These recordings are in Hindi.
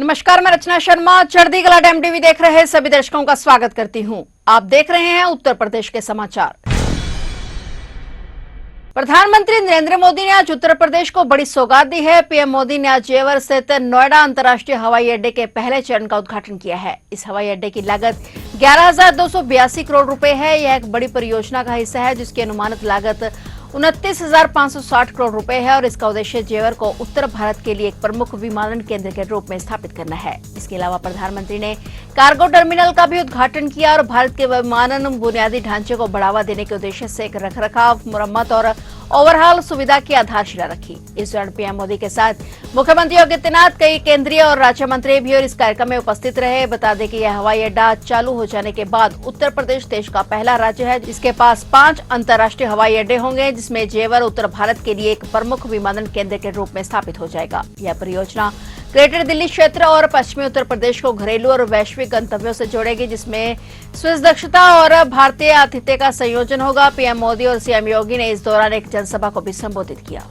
नमस्कार, मैं रचना शर्मा चढ़दी कला टाइम टीवी देख रहे सभी दर्शकों का स्वागत करती हूं। आप देख रहे हैं उत्तर प्रदेश के समाचार। प्रधानमंत्री नरेंद्र मोदी ने आज उत्तर प्रदेश को बड़ी सौगात दी है। पीएम मोदी ने आज जेवर स्थित नोएडा अंतर्राष्ट्रीय हवाई अड्डे के पहले चरण का उद्घाटन किया है। इस हवाई अड्डे की लागत 11,282 करोड़ रुपए है। यह एक बड़ी परियोजना का हिस्सा है जिसकी अनुमानित लागत 29,560 करोड़ रुपए है और इसका उद्देश्य जेवर को उत्तर भारत के लिए एक प्रमुख विमानन केंद्र के रूप में स्थापित करना है। इसके अलावा प्रधानमंत्री ने कार्गो टर्मिनल का भी उद्घाटन किया और भारत के विमानन बुनियादी ढांचे को बढ़ावा देने के उद्देश्य से एक रखरखाव, मुरम्मत और ओवरहाल सुविधा की आधारशिला रखी। इस दौरान पीएम मोदी के साथ मुख्यमंत्री योगी आदित्यनाथ, कई केंद्रीय और राज्य मंत्री भी और इस कार्यक्रम में उपस्थित रहे। बता दें कि यह हवाई अड्डा चालू हो जाने के बाद उत्तर प्रदेश देश का पहला राज्य है जिसके पास 5 अंतर्राष्ट्रीय हवाई अड्डे होंगे, जिसमें जेवर उत्तर भारत के लिए एक प्रमुख विमानन केंद्र के रूप में स्थापित हो जाएगा। यह परियोजना ग्रेटर दिल्ली क्षेत्र और पश्चिमी उत्तर प्रदेश को घरेलू और वैश्विक गंतव्यों से जोड़ेगी, जिसमें स्विस दक्षता और भारतीय आतिथ्य का संयोजन होगा। पीएम मोदी और सीएम योगी ने इस दौरान एक जनसभा को भी संबोधित किया।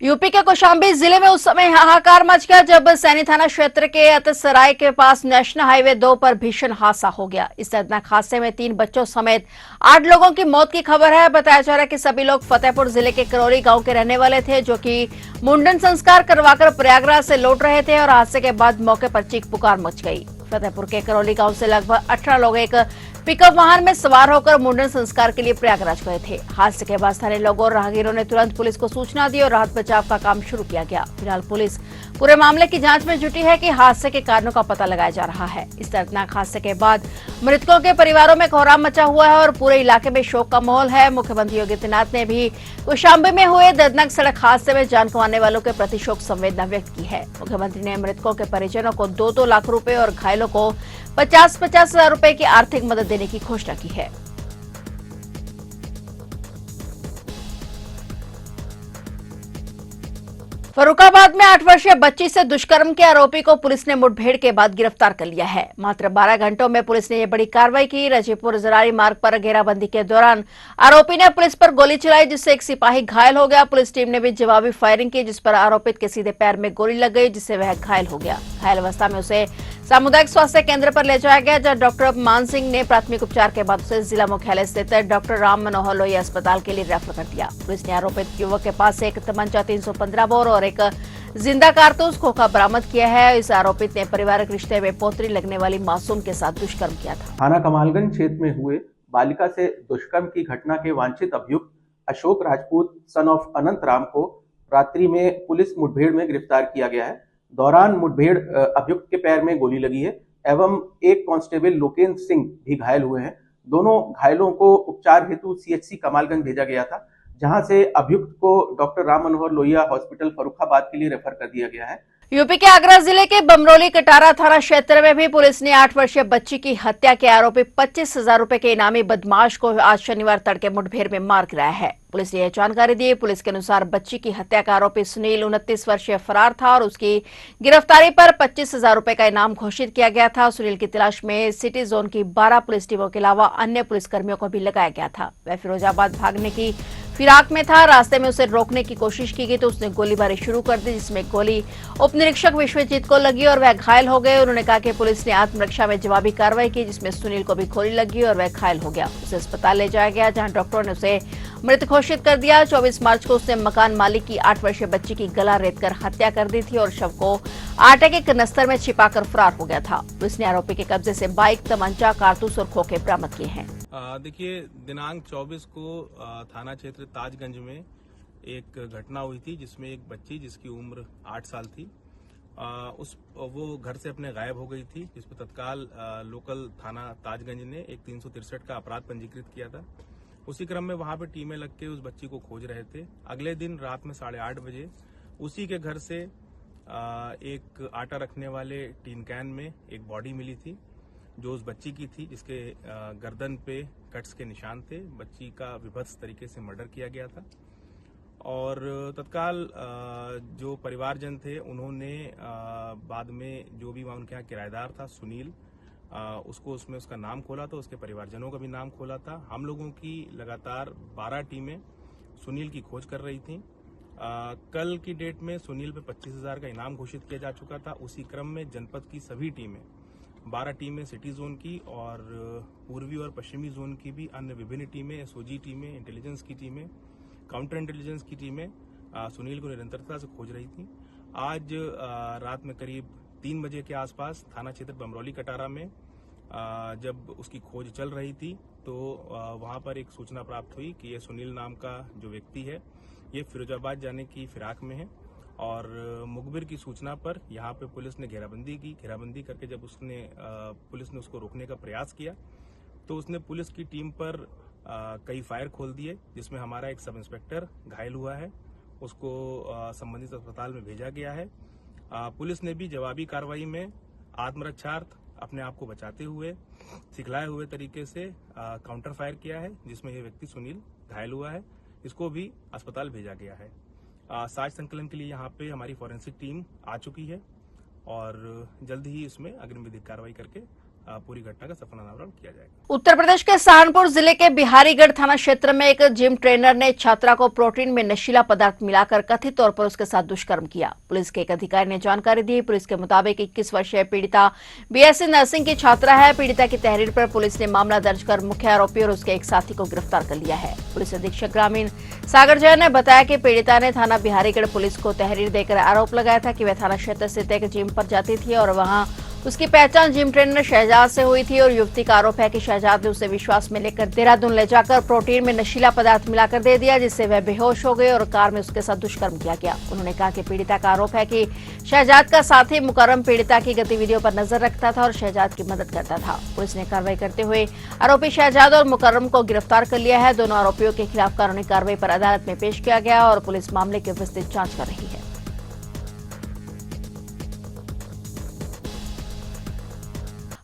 यूपी के कौशाम्बी जिले में उस समय हाहाकार मच गया जब सैनी थाना क्षेत्र के अतसराय के पास नेशनल हाईवे 2 पर भीषण हादसा हो गया। इस दर्दनाक हादसे में 3 बच्चों समेत 8 लोगों की मौत की खबर है। बताया जा रहा है कि सभी लोग फतेहपुर जिले के करौली गांव के रहने वाले थे, जो कि मुंडन संस्कार करवाकर प्रयागराज से लौट रहे थे और हादसे के बाद मौके पर चीख पुकार मच गई। फतेहपुर के करौली गांव से लगभग 18 लोग एक पिकअप वाहन में सवार होकर मुंडन संस्कार के लिए प्रयागराज गए थे। हादसे के बाद स्थानीय लोगों और राहगीरों ने तुरंत पुलिस को सूचना दी और राहत बचाव का काम शुरू किया गया। फिलहाल पुलिस पूरे मामले की जांच में जुटी है कि हादसे के कारणों का पता लगाया जा रहा है। इस दर्दनाक हादसे के बाद मृतकों के परिवारों में कोहराम मचा हुआ है और पूरे इलाके में शोक का माहौल है। मुख्यमंत्री योगी आदित्यनाथ ने भी कौशाम्बी में हुए दर्दनाक सड़क हादसे में जान गंवाने वालों के प्रति शोक संवेदना व्यक्त की है। मुख्यमंत्री ने मृतकों के परिजनों को 2-2 लाख रुपए और घायलों को 50-50 हजार रुपए की आर्थिक मदद देने की घोषणा की है। फर्रुखाबाद में 8 वर्षीय बच्ची से दुष्कर्म के आरोपी को पुलिस ने मुठभेड़ के बाद गिरफ्तार कर लिया है। मात्र 12 घंटों में पुलिस ने यह बड़ी कार्रवाई की। रजीपुर जरारी मार्ग पर घेराबंदी के दौरान आरोपी ने पुलिस पर गोली चलाई, जिससे एक सिपाही घायल हो गया। पुलिस टीम ने भी जवाबी फायरिंग की, जिस पर आरोपित के सीधे पैर में गोली लग गई, जिससे वह घायल हो गया। घायल अवस्था में उसे सामुदायिक स्वास्थ्य केंद्र पर ले जाया गया, जहां डॉक्टर मान सिंह ने प्राथमिक उपचार के बाद उसे जिला मुख्यालय स्थित डॉक्टर राम मनोहर लोहिया अस्पताल के लिए रेफर कर दिया। पुलिस ने आरोपित युवक के पास से एक तमंचा 315 बोर और एक जिंदा कारतूस खोखा बरामद किया है। इस आरोपित ने पारिवारिक रिश्ते में पोतरी लगने वाली मासूम के साथ दुष्कर्म किया था। थाना कमालगंज क्षेत्र में हुए बालिका से दुष्कर्म की घटना के वांछित अभियुक्त अशोक राजपूत सन ऑफ अनंत राम को रात्रि में पुलिस मुठभेड़ में गिरफ्तार किया गया है। दौरान मुठभेड़ अभियुक्त के पैर में गोली लगी है एवं एक कांस्टेबल लोकेंद्र सिंह भी घायल हुए हैं। दोनों घायलों को उपचार हेतु सीएचसी कमालगंज भेजा गया था, जहां से अभियुक्त को डॉक्टर राम मनोहर लोहिया हॉस्पिटल फर्रुखाबाद के लिए रेफर कर दिया गया है। यूपी के आगरा जिले के बमरोली कटारा थाना क्षेत्र में भी पुलिस ने 8 वर्षीय बच्ची की हत्या के आरोपी 25,000 रुपए के इनामी बदमाश को आज शनिवार तड़के मुठभेड़ में मार गिराया है। पुलिस ने यह जानकारी दी। पुलिस के अनुसार बच्ची की हत्या का आरोपी सुनील 29 वर्षीय फरार था और उसकी गिरफ्तारी पर 25,000 रुपए का इनाम घोषित किया गया था। सुनील की तलाश में सिटी जोन की 12 पुलिस टीमों के अलावा अन्य पुलिसकर्मियों को भी लगाया गया था। वह फिरोजाबाद भागने की फिराक में था। रास्ते में उसे रोकने की कोशिश की गई तो उसने गोलीबारी शुरू कर दी, जिसमें गोली उप निरीक्षक विश्वजीत को लगी और वह घायल हो गए। उन्होंने कहा कि पुलिस ने आत्मरक्षा में जवाबी कार्रवाई की, जिसमें सुनील को भी गोली लगी और वह घायल हो गया। उसे अस्पताल ले जाया गया, जहां डॉक्टरों ने उसे मृत घोषित कर दिया। 24 मार्च को उसने मकान मालिक की 8 वर्षीय बच्ची की गला रेतकर हत्या कर दी थी और शव को आटे के कनस्तर में छिपाकर फरार हो गया था। पुलिस ने आरोपी के कब्जे से बाइक, तमंचा, कारतूस और खोखे बरामद किए हैं। देखिए, दिनांक 24 को थाना क्षेत्र ताजगंज में एक घटना हुई थी, जिसमें एक बच्ची जिसकी उम्र 8 साल थी वो घर से अपने गायब हो गई थी। इस पर तत्काल लोकल थाना ताजगंज ने एक 363 का अपराध पंजीकृत किया था। उसी क्रम में वहां पे टीमें लग के उस बच्ची को खोज रहे थे। अगले दिन रात में 8:30 बजे उसी के घर से एक आटा रखने वाले टीन कैन में एक बॉडी मिली थी, जो उस बच्ची की थी, जिसके गर्दन पे कट्स के निशान थे। बच्ची का विभत्स तरीके से मर्डर किया गया था और तत्काल जो परिवारजन थे उन्होंने बाद में जो भी वहाँ उनके यहाँ किराएदार था सुनील, उसको उसका नाम खोला था, उसके परिवारजनों का भी नाम खोला था। हम लोगों की लगातार 12 टीमें सुनील की खोज कर रही थी। कल की डेट में सुनील पे 25,000 का इनाम घोषित किया जा चुका था। उसी क्रम में जनपद की सभी टीमें, 12 टीमें सिटी जोन की और पूर्वी और पश्चिमी जोन की भी अन्य विभिन्न टीमें, एसओजी टीमें, इंटेलिजेंस की टीमें, काउंटर इंटेलिजेंस की टीमें सुनील को निरंतरता से खोज रही थी। आज रात में करीब 3 बजे के आसपास थाना क्षेत्र बमरौली कटारा में जब उसकी खोज चल रही थी तो वहां पर एक सूचना प्राप्त हुई कि ये सुनील नाम का जो व्यक्ति है ये फिरोजाबाद जाने की फिराक में है और मुखबिर की सूचना पर यहाँ पे पुलिस ने घेराबंदी की। घेराबंदी करके जब पुलिस ने उसको रोकने का प्रयास किया तो उसने पुलिस की टीम पर कई फायर खोल दिए, जिसमें हमारा एक सब इंस्पेक्टर घायल हुआ है। उसको संबंधित अस्पताल में भेजा गया है। पुलिस ने भी जवाबी कार्रवाई में आत्मरक्षार्थ अपने आप को बचाते हुए सिखलाए हुए तरीके से काउंटर फायर किया है, जिसमें यह व्यक्ति सुनील घायल हुआ है। इसको भी अस्पताल भेजा गया है। साक्ष्य संकलन के लिए यहाँ पे हमारी फॉरेंसिक टीम आ चुकी है और जल्द ही इसमें अग्रिम विधिक कार्रवाई करके पूरी घटना का सफल अनावरण किया जाएगा। उत्तर प्रदेश के सहारनपुर जिले के बिहारीगढ़ थाना क्षेत्र में एक जिम ट्रेनर ने छात्रा को प्रोटीन में नशीला पदार्थ मिलाकर कथित तौर पर उसके साथ दुष्कर्म किया। पुलिस के एक अधिकारी ने जानकारी दी। पुलिस के मुताबिक 21 वर्षीय पीड़िता बीएससी नर्सिंग की छात्रा है। पीड़िता की तहरीर पर पुलिस ने मामला दर्ज कर मुख्य आरोपी और उसके एक साथी को गिरफ्तार कर लिया है। पुलिस अधीक्षक ग्रामीण सागर जैन ने बताया कि पीड़िता ने थाना बिहारीगढ़ पुलिस को तहरीर देकर आरोप लगाया था कि वह थाना क्षेत्र स्थित एक जिम पर जाती थी और वहां उसकी पहचान जिम ट्रेनर शहजाद से हुई थी और युवती का आरोप है कि शहजाद ने उसे विश्वास में लेकर देहरादून ले जाकर प्रोटीन में नशीला पदार्थ मिलाकर दे दिया, जिससे वह बेहोश हो गई और कार में उसके साथ दुष्कर्म किया गया। उन्होंने कहा कि पीड़िता का आरोप है कि शहजाद का साथी मुकर्रम पीड़िता की गतिविधियों पर नजर रखता था और शहजाद की मदद करता था। पुलिस ने कार्रवाई करते हुए आरोपी शहजाद और मुकर्रम को गिरफ्तार कर लिया है। दोनों आरोपियों के खिलाफ कानूनी कार्रवाई पर अदालत में पेश किया गया और पुलिस मामले की विस्तृत जांच कर रही है।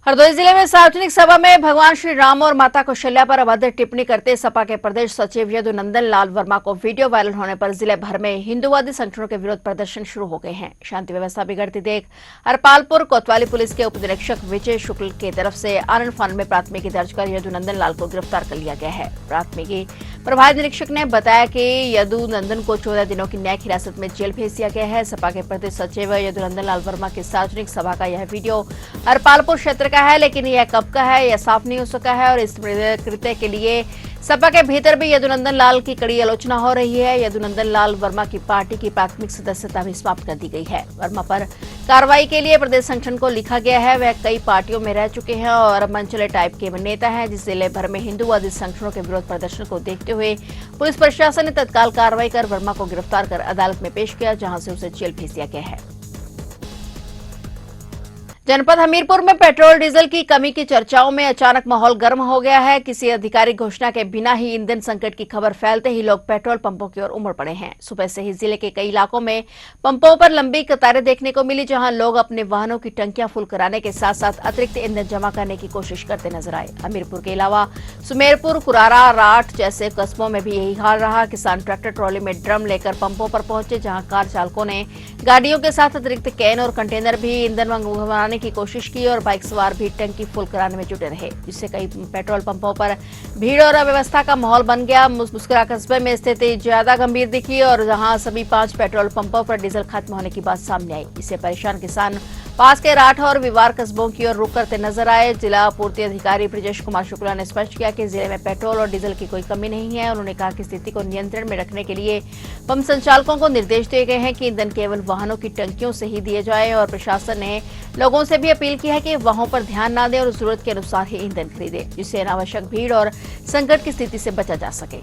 हरदोई जिले में सार्वजनिक सभा में भगवान श्री राम और माता कौशल्या पर अभद्र टिप्पणी करते सपा के प्रदेश सचिव यदुनंदन लाल वर्मा को वीडियो वायरल होने पर जिले भर में हिंदूवादी संगठनों के विरोध प्रदर्शन शुरू हो गए हैं। शांति व्यवस्था बिगड़ती देख हरपालपुर कोतवाली पुलिस के उपनिरीक्षक विजय शुक्ल की तरफ से आनंद फानन में प्राथमिकी दर्ज कर यदुनंदन लाल को गिरफ्तार कर लिया गया है। प्राथमिकी प्रभारी निरीक्षक ने बताया कि यदुनंदन को 14 दिनों की न्यायिक हिरासत में जेल भेज दिया गया है। सपा के प्रदेश सचिव यदुनंदन लाल वर्मा की सार्वजनिक सभा का यह वीडियो हरपालपुर क्षेत्र का है, लेकिन यह कब का है यह साफ नहीं हो सका है और इस कृत्य के लिए सपा के भीतर भी यदुनंदन लाल की कड़ी आलोचना हो रही है। यदुनंदन लाल वर्मा की पार्टी की प्राथमिक सदस्यता भी समाप्त कर दी गई है। वर्मा पर कार्रवाई के लिए प्रदेश संगठन को लिखा गया है। वह कई पार्टियों में रह चुके हैं और मंचले टाइप के नेता हैं। जिस जिले भर में हिंदूवादी संगठनों के विरोध प्रदर्शन को देखते हुए पुलिस प्रशासन ने तत्काल कार्रवाई कर वर्मा को गिरफ्तार कर अदालत में पेश किया, जहां से उसे जेल भेज दिया गया है। जनपद हमीरपुर में पेट्रोल डीजल की कमी की चर्चाओं में अचानक माहौल गर्म हो गया है। किसी आधिकारिक घोषणा के बिना ही ईंधन संकट की खबर फैलते ही लोग पेट्रोल पंपों की ओर उमड़ पड़े हैं। सुबह से ही जिले के कई इलाकों में पंपों पर लंबी कतारें देखने को मिली, जहां लोग अपने वाहनों की टंकियां फुल कराने के साथ साथ अतिरिक्त ईंधन जमा करने की कोशिश करते नजर आए। हमीरपुर के अलावा सुमेरपुर, कुरारा, राठ जैसे कस्बों में भी यही हाल रहा। किसान ट्रैक्टर ट्रॉली में ड्रम लेकर पंपों पर पहुंचे, जहां कार चालकों ने गाड़ियों के साथ अतिरिक्त कैन और कंटेनर भी ईंधन मंगवाने की कोशिश की और बाइक सवार भी टंकी फुल कराने में जुटे रहे, जिससे कई पेट्रोल पंपों पर भीड़ और अव्यवस्था का माहौल बन गया। मुस्कुरा कस्बे में स्थिति ज्यादा गंभीर दिखी और जहां सभी 5 पेट्रोल पंपों पर डीजल खत्म होने की बात सामने आई। इससे परेशान किसान पास के राठ और विवार कस्बों की ओर रुख करते नजर आए। जिला पूर्ति अधिकारी ब्रिजेश कुमार शुक्ला ने स्पष्ट किया कि जिले में पेट्रोल और डीजल की कोई कमी नहीं है। उन्होंने कहा कि स्थिति को नियंत्रण में रखने के लिए पंप संचालकों को निर्देश दिए गए हैं कि ईंधन केवल वाहनों की टंकियों से ही दिए जाए और प्रशासन ने लोगों से भी अपील की है कि वाहनों पर ध्यान न दें और जरूरत के अनुसार ही ईंधन खरीदें, जिससे अनावश्यक भीड़ और संकट की स्थिति से बचा जा सके।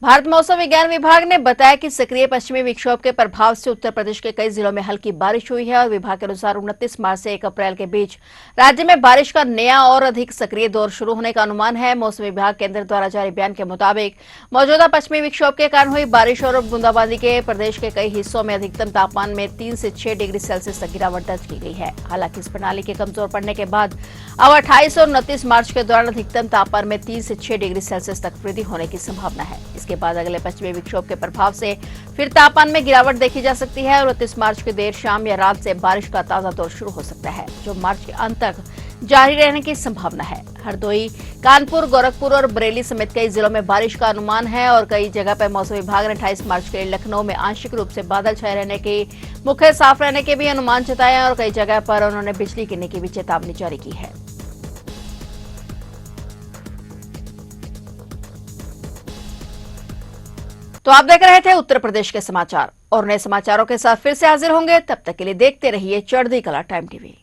भारत मौसम विज्ञान विभाग ने बताया कि सक्रिय पश्चिमी विक्षोभ के प्रभाव से उत्तर प्रदेश के कई जिलों में हल्की बारिश हुई है और विभाग के अनुसार 29 मार्च से 1 अप्रैल के बीच राज्य में बारिश का नया और अधिक सक्रिय दौर शुरू होने का अनुमान है। मौसम विभाग केंद्र द्वारा जारी बयान के मुताबिक मौजूदा पश्चिमी विक्षोभ के कारण हुई बारिश और बूंदाबांदी के प्रदेश के कई हिस्सों में अधिकतम तापमान में 3 से 6 डिग्री सेल्सियस तक गिरावट दर्ज की गई है। हालांकि इस प्रणाली के कमजोर पड़ने के बाद अब 28 और 29 मार्च के दौरान अधिकतम तापमान में 3 से 6 डिग्री सेल्सियस तक वृद्धि होने की संभावना है। इसके बाद अगले पश्चिमी विक्षोभ के प्रभाव से फिर तापमान में गिरावट देखी जा सकती है और 29 मार्च की देर शाम या रात से बारिश का ताजा दौर शुरू हो सकता है, जो मार्च के अंत तक जारी रहने की संभावना है। हरदोई, कानपुर, गोरखपुर और बरेली समेत कई जिलों में बारिश का अनुमान है और कई जगह पर मौसम विभाग ने 28 मार्च के लिए लखनऊ में आंशिक रूप से बादल छाए रहने की, मुख्य साफ रहने के भी अनुमान जताए हैं और कई जगह पर उन्होंने बिजली गिरने की भी चेतावनी जारी की है। तो आप देख रहे थे उत्तर प्रदेश के समाचार और नए समाचारों के साथ फिर से हाजिर होंगे। तब तक के लिए देखते रहिए चढ़ती कला टाइम टीवी।